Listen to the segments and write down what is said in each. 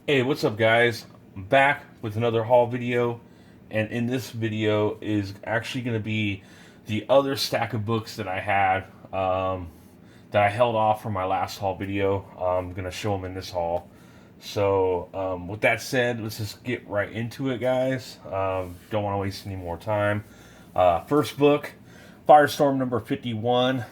Hey, what's up, guys? I'm back with another haul video, and in this video is actually going to be the other stack of books that I had that I held off from my last haul video. I'm going to show them in this haul. So, with that said, let's just get right into it, guys. Don't want to waste any more time. First book, Firestorm number 51.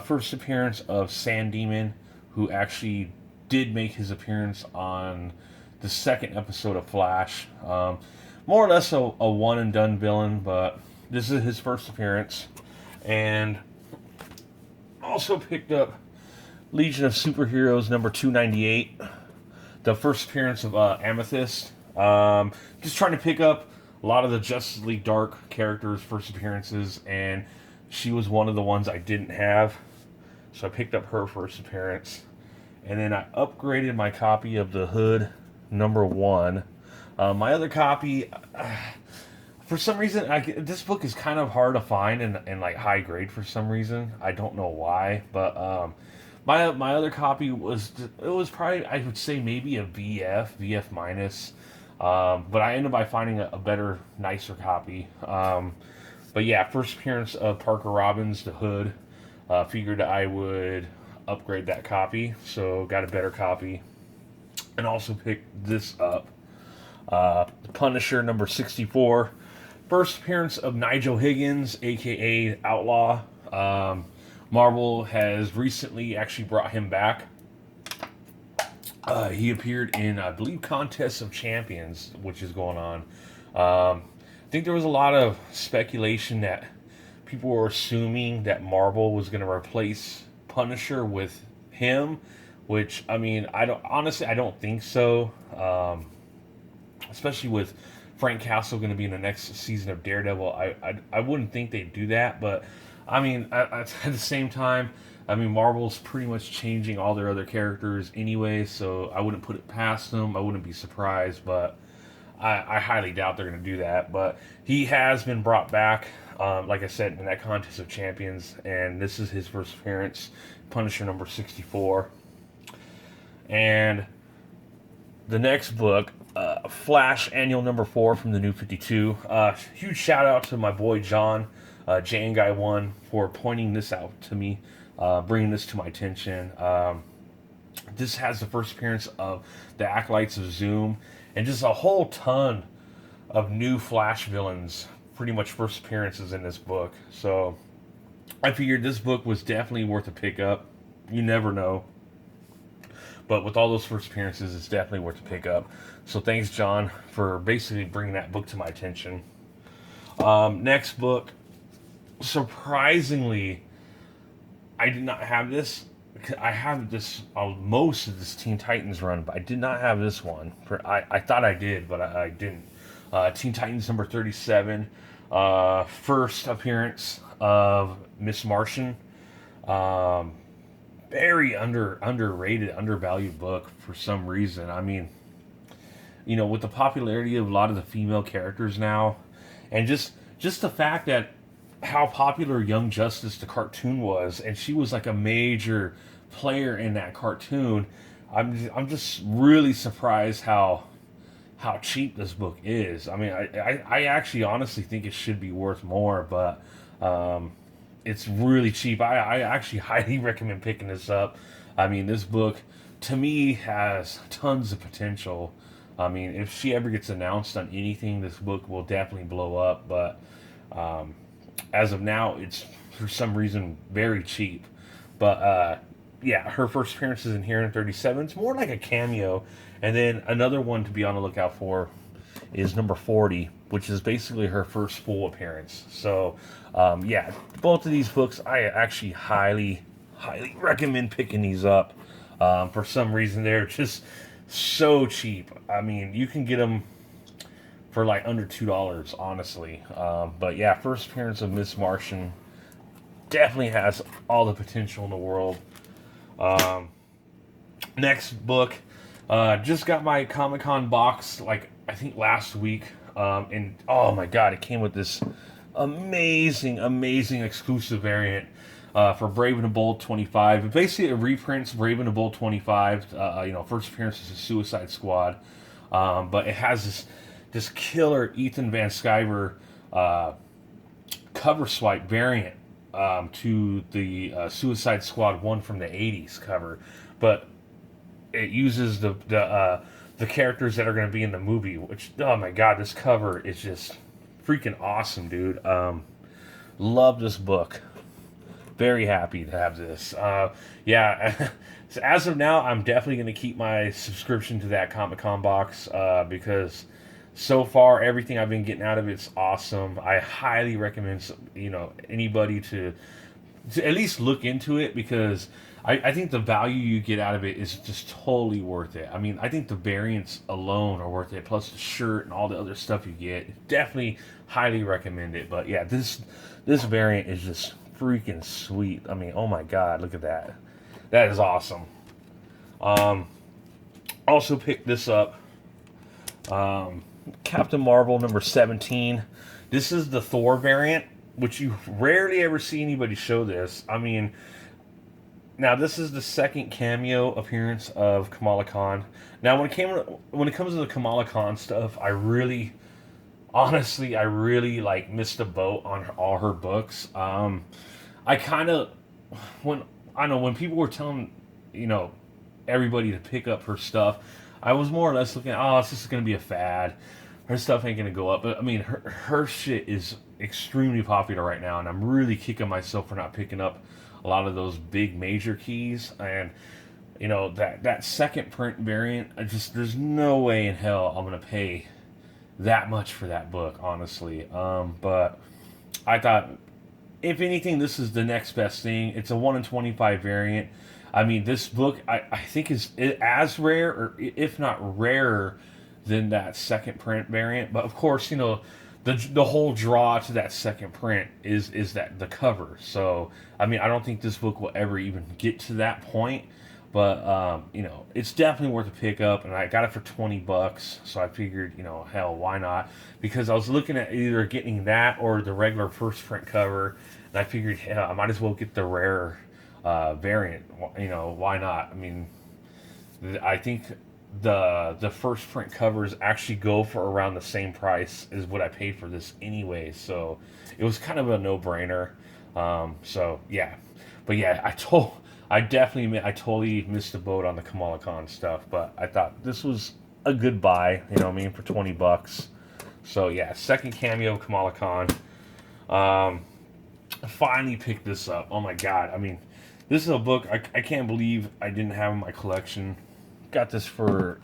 First appearance of Sand Demon, who actually did make his appearance on the second episode of Flash. More or less a one and done villain, but this is his first appearance. And also picked up Legion of Superheroes number 298, the first appearance of Amethyst. Just trying to pick up a lot of the Justice League Dark characters' first appearances, and she was one of the ones I didn't have, so I picked up her first appearance. And then I upgraded my copy of The Hood number 1. My other copy, for some reason, this book is kind of hard to find and like high grade for some reason. I don't know why, but my other copy was probably, I would say, maybe a VF minus. But I ended up by finding a better, nicer copy. But yeah, first appearance of Parker Robbins, The Hood. Figured I would upgrade that copy, so got a better copy. And also picked this up. Punisher number 64. First appearance of Nigel Higgins, aka Outlaw. Marvel has recently actually brought him back. He appeared in, I believe, Contest of Champions, which is going on. I think there was a lot of speculation that people were assuming that Marvel was going to replace Punisher with him, which, I mean, I don't think so. Especially with Frank Castle going to be in the next season of Daredevil, I wouldn't think they'd do that. But I mean, at the same time, I mean, Marvel's pretty much changing all their other characters anyway, so I wouldn't put it past them. I wouldn't be surprised, but I highly doubt they're going to do that. But he has been brought back, like I said, in that Contest of Champions, and this is his first appearance, Punisher number 64. And the next book, Flash Annual number 4 from the New 52. Huge shout out to my boy John, Jan Guy 1, for pointing this out to me, bringing this to my attention. This has the first appearance of the Acolytes of Zoom, and just a whole ton of new Flash villains, pretty much first appearances in this book. So I figured this book was definitely worth a pickup. You never know. But with all those first appearances, it's definitely worth a pickup. So thanks, John, for basically bringing that book to my attention. Next book, surprisingly, I did not have this. I have this most of this Teen Titans run, but I did not have this one. I thought I did, but I didn't. Teen Titans number 37, first appearance of Miss Martian. Very underrated, undervalued book for some reason. I mean, you know, with the popularity of a lot of the female characters now, and just the fact that how popular Young Justice the cartoon was, and she was like a major player in that cartoon. I'm just really surprised how cheap this book is. I mean, I actually honestly think it should be worth more, but it's really cheap. I actually highly recommend picking this up. I mean, this book to me has tons of potential. I mean, if she ever gets announced on anything, this book will definitely blow up. But as of now, it's for some reason very cheap. But yeah, her first appearance is in here in 37. It's more like a cameo. And then another one to be on the lookout for is number 40, which is basically her first full appearance. So yeah, both of these books, I actually highly recommend picking these up. For some reason, they're just so cheap. I mean, you can get them for like under $2, honestly. But yeah, first appearance of Miss Martian definitely has all the potential in the world. Next book, just got my Comic-Con box, like, I think last week. And oh my god, it came with this amazing exclusive variant. for Brave and the Bold 25. Basically, it reprints Brave and the Bold 25. First appearance is a Suicide Squad, but it has this killer Ethan Van Sciver cover swipe variant to the Suicide Squad 1 from the 80s cover, but it uses the characters that are going to be in the movie, which, oh my god, this cover is just freaking awesome, dude. Love this book. Very happy to have this. Yeah, so as of now, I'm definitely going to keep my subscription to that Comic-Con box because so far everything I've been getting out of it's awesome. I highly recommend anybody to at least look into it because I think the value you get out of it is just totally worth it. I mean, I think the variants alone are worth it, plus the shirt and all the other stuff you get. Definitely highly recommend it. But yeah, this variant is just freaking sweet. I mean, oh my god, look at that. That is awesome. Also picked this up. Captain Marvel number 17. This is the Thor variant, which you rarely ever see anybody show this. I mean, now this is the second cameo appearance of Kamala Khan. Now when it comes to the Kamala Khan stuff, I really like missed the boat on all her books. I kind of when people were telling everybody to pick up her stuff, I was more or less looking at, oh, it's just going to be a fad. Her stuff ain't going to go up. But, I mean, her shit is extremely popular right now, and I'm really kicking myself for not picking up a lot of those big major keys. And, that second print variant, there's no way in hell I'm going to pay that much for that book, honestly. But I thought, if anything, this is the next best thing. It's a 1 in 25 variant. I mean, this book, I think is as rare, or if not rarer, than that second print variant. But of course, the whole draw to that second print is that the cover. So, I mean, I don't think this book will ever even get to that point. But, it's definitely worth a pick up. And I got it for $20. So I figured, hell, why not? Because I was looking at either getting that or the regular first print cover. And I figured, I might as well get the rare variant. Why not? I mean, I think the first print covers actually go for around the same price as what I paid for this anyway, so it was kind of a no-brainer. So yeah, but yeah, I totally missed the boat on the Kamala Khan stuff, but I thought this was a good buy, for $20. So yeah, second cameo of Kamala Khan. I finally picked this up. Oh my god, I mean, this is a book I can't believe I didn't have in my collection. Got this for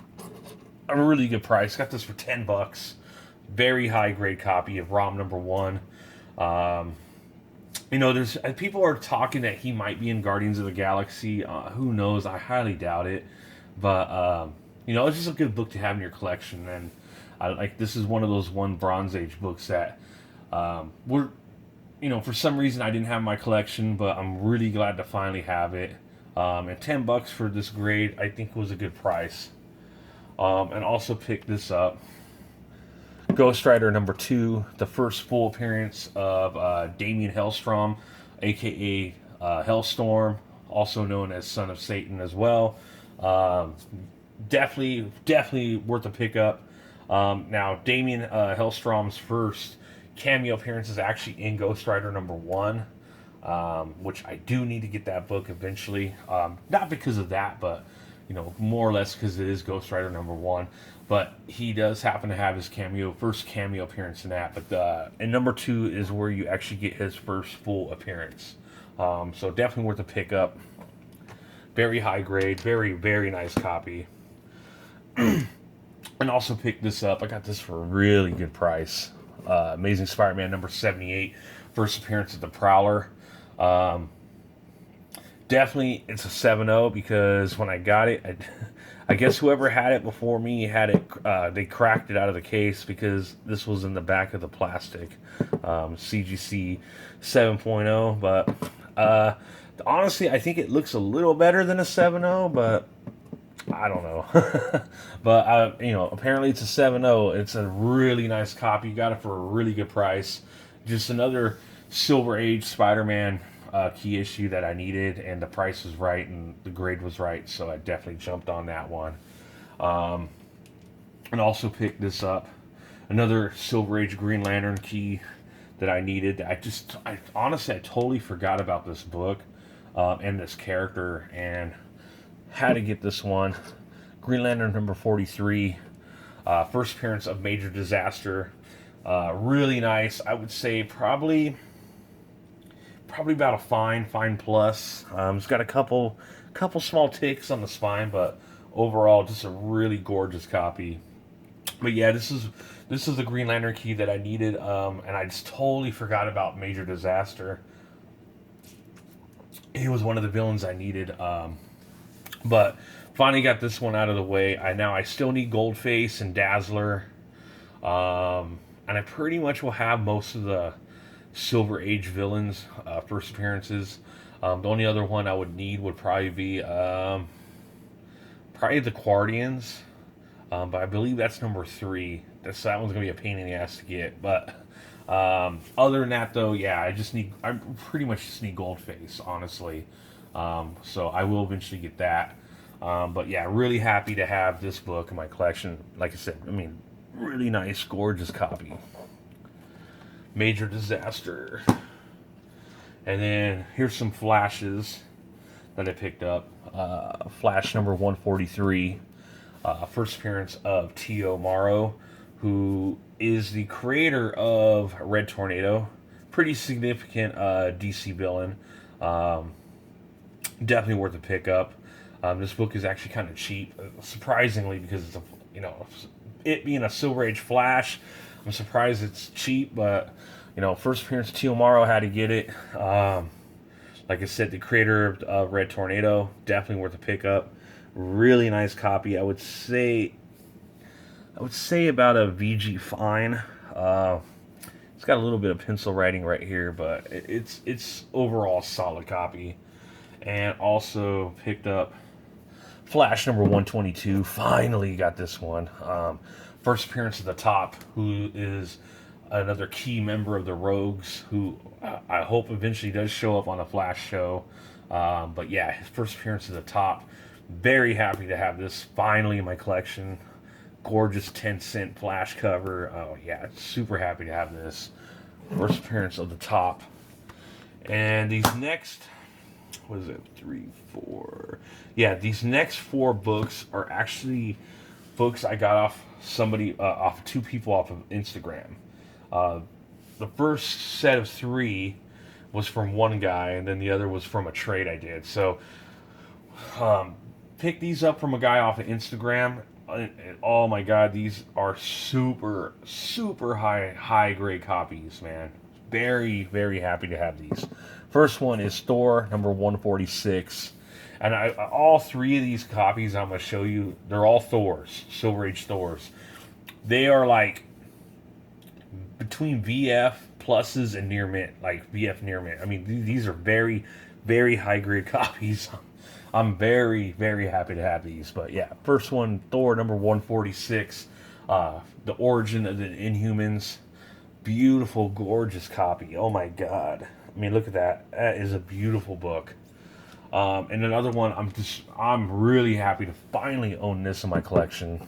a really good price. Got this for $10. Very high grade copy of ROM number 1. There's people are talking that he might be in Guardians of the Galaxy. Who knows? I highly doubt it. But it's just a good book to have in your collection. And this is one of those Bronze Age books that for some reason I didn't have in my collection, but I'm really glad to finally have it. And $10 for this grade, I think, was a good price. And also picked this up. Ghost Rider number 2, the first full appearance of Damien Hellstrom, aka Hellstorm, also known as Son of Satan as well. Definitely worth a pickup. Now, Damien Hellstrom's first cameo appearance is actually in Ghost Rider number 1. Which I do need to get that book eventually. Not because of that, but more or less because it is Ghost Rider number 1. But he does happen to have his first cameo appearance in that. But and number 2 is where you actually get his first full appearance. So definitely worth a pickup. Very high grade, very, very nice copy. And also picked this up. I got this for a really good price. Amazing Spider-Man number 78, first appearance of the Prowler. Definitely it's a 7.0 because when I got it, I guess whoever had it before me had it, they cracked it out of the case because this was in the back of the plastic. CGC 7.0, but honestly I think it looks a little better than a 7.0, but I don't know. But apparently it's a 7.0. It's a really nice copy. You got it for a really good price. Just another Silver Age Spider-Man key issue that I needed, and the price was right and the grade was right, so I definitely jumped on that one. And also picked this up, another Silver Age Green Lantern key that I needed. I honestly, I totally forgot about this book and this character, and had to get this one. Green Lantern number 43, first appearance of Major Disaster. Really nice. I would say probably about a fine plus. It's got a couple small ticks on the spine, but overall just a really gorgeous copy. But yeah, this is the Green Lantern key that I needed, and I just totally forgot about Major Disaster. He was one of the villains I needed, but finally got this one out of the way. I still need Goldface and Dazzler, and I pretty much will have most of the Silver Age villains first appearances. The only other one I would need would probably be the Guardians. But I believe that's number 3. That one's gonna be a pain in the ass to get. But other than that, though, yeah, I pretty much just need Goldface, honestly. So I will eventually get that. But yeah, really happy to have this book in my collection. Like I said, I mean, really nice, gorgeous copy. Major Disaster. And then here's some flashes that I picked up. Flash number 143. First appearance of T.O. Morrow, who is the creator of Red Tornado. Pretty significant DC villain. Definitely worth a pickup. This book is actually kind of cheap, surprisingly, because it's it being a Silver Age Flash. I'm surprised it's cheap, but first appearance of T.O. Morrow, had to get it. Like I said, the creator of Red Tornado, definitely worth a pickup. Really nice copy. I would say about a VG fine. It's got a little bit of pencil writing right here, but it's overall solid copy. And also picked up Flash number 122. Finally got this one. First appearance of the Top, who is another key member of the Rogues, who I hope eventually does show up on a Flash show. But yeah, his first appearance of the Top. Very happy to have this finally in my collection. Gorgeous 10-cent Flash cover. Oh yeah, super happy to have this. First appearance of the Top. And these next, what is it, 3, 4? Yeah, these next 4 books are actually books I got off off 2 people off of Instagram. The first set of 3 was from one guy, and then the other was from a trade I did. So, picked these up from a guy off of Instagram. Oh my god, these are super high grade copies, man. Very, very happy to have these. First one is Thor number 146. And all 3 of these copies I'm going to show you, they're all Thors, Silver Age Thors. They are like between VF pluses and near mint, like VF near mint. I mean, these are very, very high grade copies. I'm very, very happy to have these. But yeah, first one, Thor number 146, the origin of the Inhumans. Beautiful, gorgeous copy. Oh my god. I mean, look at that. That is a beautiful book. And another one, I'm really happy to finally own this in my collection.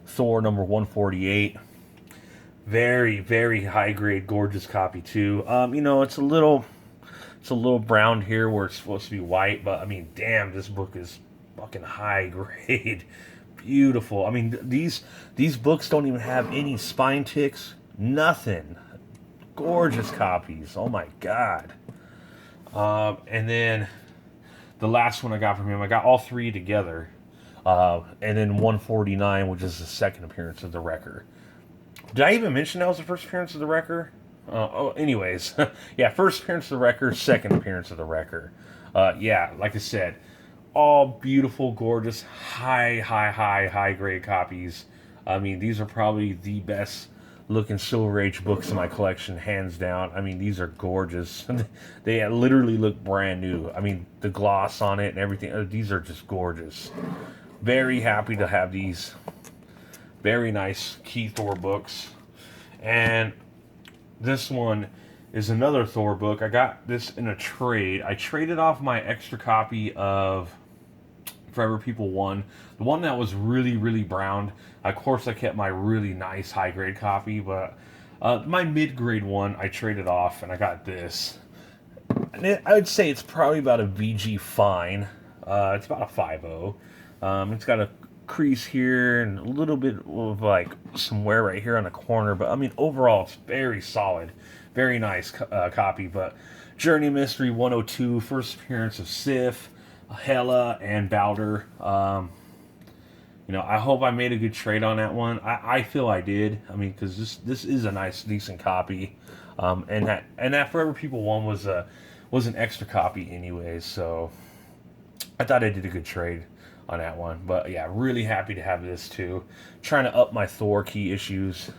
Thor number 148. Very, very high grade, gorgeous copy too. It's a little brown here where it's supposed to be white, but I mean, damn, this book is fucking high grade. Beautiful. I mean, these books don't even have any spine ticks. Nothing. Gorgeous copies. Oh my god. And then the last one I got from him, I got all 3 together. And then 149, which is the second appearance of the Wrecker. Did I even mention that was the first appearance of the Wrecker? Anyways, yeah, first appearance of the Wrecker, second appearance of the Wrecker. Yeah, like I said, all beautiful, gorgeous, high grade copies. I mean, these are probably the best looking Silver Age books in my collection, hands down. I mean, these are gorgeous. They literally look brand new. I mean, the gloss on it and everything, these are just gorgeous. Very happy to have these. Very nice key Thor books. And this one is another Thor book. I got this in a trade. I traded off my extra copy of Forever People 1, the one that was really, really browned. Of course, I kept my really nice high grade copy, but my mid grade one I traded off, and I got this. And I would say it's probably about a VG fine. It's about a 5.0. It's got a crease here and a little bit of like some wear right here on the corner, but I mean overall it's very solid, very nice copy. But Journey Mystery 102, first appearance of Sif, Hela, and Balder. I hope I made a good trade on that one. I feel I did. I mean, because this is a nice, decent copy, and that Forever People one was an extra copy anyways. So I thought I did a good trade on that one. But yeah, really happy to have this too. Trying to up my Thor key issues,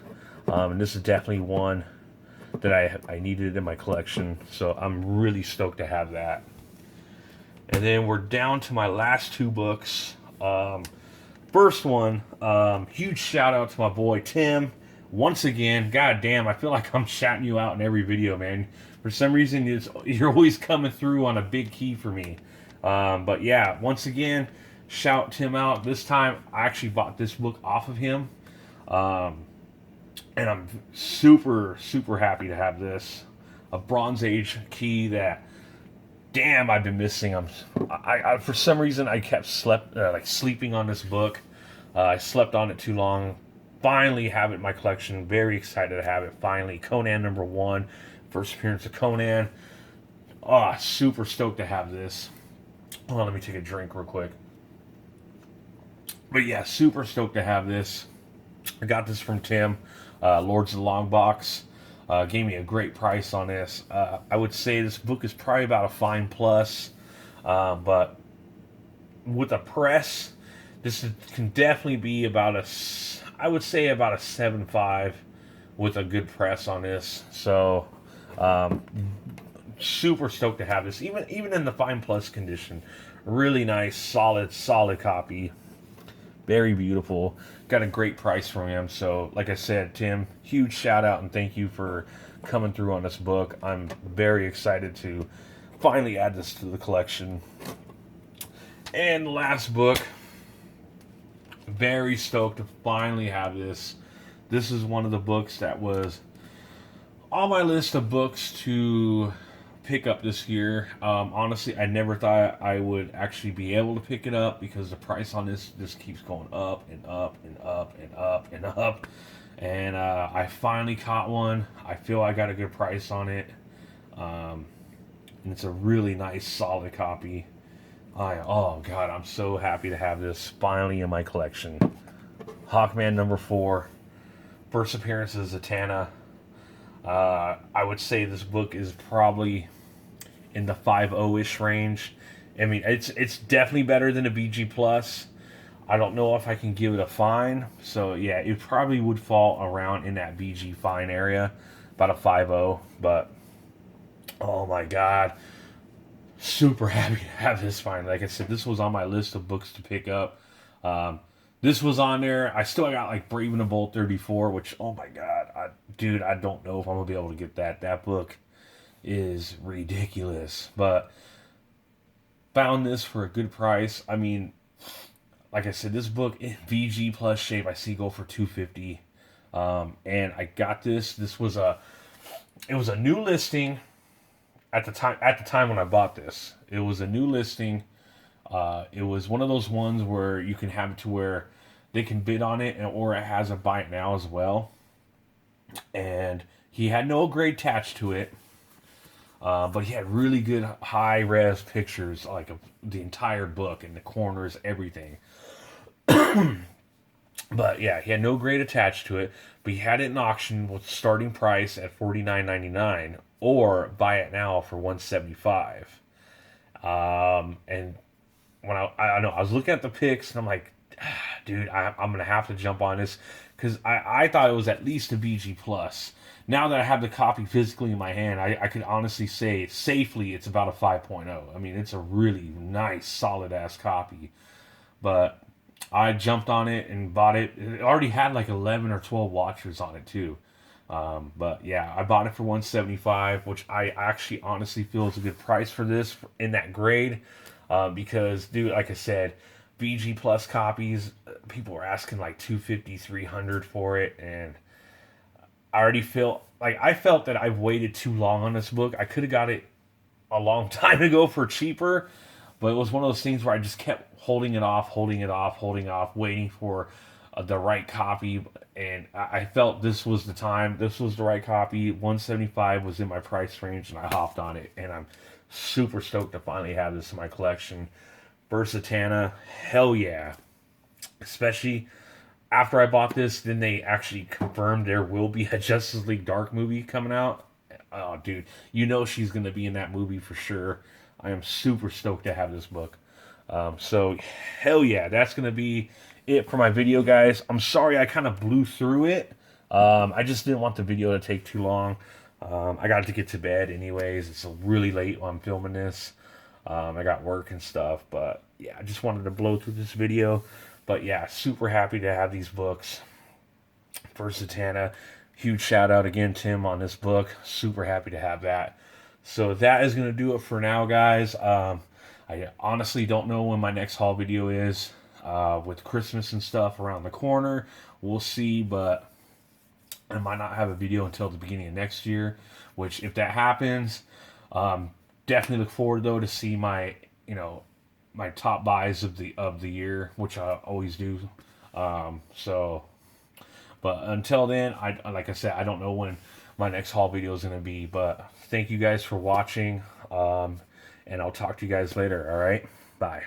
and this is definitely one that I needed in my collection. So I'm really stoked to have that. And then we're down to my last two books. First one, huge shout out to my boy Tim. Once again, god damn, I feel like I'm shouting you out in every video, man. For some reason, you're always coming through on a big key for me. But yeah, once again, shout Tim out. This time, I actually bought this book off of him. And I'm super, super happy to have this. A Bronze Age key that, damn, I've been missing. I for some reason, I kept sleeping on this book. I slept on it too long. Finally have it in my collection. Very excited to have it. Finally, Conan #1, first appearance of Conan. Oh, super stoked to have this. Hold on, let me take a drink real quick. But yeah, super stoked to have this. I got this from Tim, Lords of the Long Box. Gave me a great price on this. I would say this book is probably about a fine plus, but with a press, this can definitely be about I would say about a 7.5 with a good press on this. So, super stoked to have this, even in the fine plus condition. Really nice, solid copy. Very beautiful. Got a great price from him. So, like I said, Tim, huge shout out and thank you for coming through on this book. I'm very excited to finally add this to the collection. And last book, very stoked to finally have this. This is one of the books that was on my list of books to pick up this year. Honestly, I never thought I would actually be able to pick it up because the price on this just keeps going up and up and up and up and up. And I finally caught one. I feel I got a good price on it. And it's a really nice, solid copy. Oh God, I'm so happy to have this finally in my collection. Hawkman #4, first appearance of Zatanna. I would say this book is probably in the 5.0-ish range. I mean, it's definitely better than a BG plus. I don't know if I can give it a fine. So yeah, it probably would fall around in that BG fine area, about a 5.0. But oh my God, super happy to have this fine. Like I said, this was on my list of books to pick up. This was on there. I still got like Brave and the Bold 34, which, oh my God, dude, I don't know if I'm going to be able to get that. That book is ridiculous. But found this for a good price. I mean, like I said, this book in VG plus shape, I see go for $250. And I got this. It was a new listing at the time when I bought this. It was a new listing. It was one of those ones where you can have it to where they can bid on it, or it has a buy it now as well. And he had no grade attached to it, but he had really good high res pictures, like of the entire book and the corners, everything. But yeah, he had no grade attached to it, but he had it in auction with starting price at $49.99, or buy it now for $175. And when I was looking at the pics, and I'm like, dude, I'm gonna have to jump on this because I thought it was at least a BG plus. Now that I have the copy physically in my hand, I could honestly say safely it's about a 5.0. I mean, it's a really nice, solid ass copy. But I jumped on it and bought it. It already had like 11 or 12 watchers on it too. But yeah, I bought it for 175, which I actually honestly feel is a good price for this in that grade. Because, dude, like I said, BG Plus copies, people were asking like 250, 300 for it, and I already feel like I felt that I've waited too long on this book. I could have got it a long time ago for cheaper, but it was one of those things where I just kept holding it off, holding it off, holding off, waiting for the right copy. And I felt this was the time. This was the right copy. 175 was in my price range, and I hopped on it. And I'm super stoked to finally have this in my collection. Versatana, hell yeah! Especially after I bought this, then they actually confirmed there will be a Justice League Dark movie coming out. Oh, dude, you know she's gonna be in that movie for sure. I am super stoked to have this book. So, hell yeah, that's gonna be it for my video, guys. I'm sorry I kind of blew through it. I just didn't want the video to take too long. I got to get to bed anyways. It's really late while I'm filming this. I got work and stuff, but yeah, I just wanted to blow through this video. But yeah, super happy to have these books for Zatanna. Huge shout out again, Tim, on this book. Super happy to have that. So that is going to do it for now, guys. I honestly don't know when my next haul video is. With Christmas and stuff around the corner, we'll see, but I might not have a video until the beginning of next year, which if that happens, definitely look forward though to see my, my top buys of the year, which I always do. So, but until then, like I said, I don't know when my next haul video is going to be. But thank you guys for watching, and I'll talk to you guys later. All right, bye.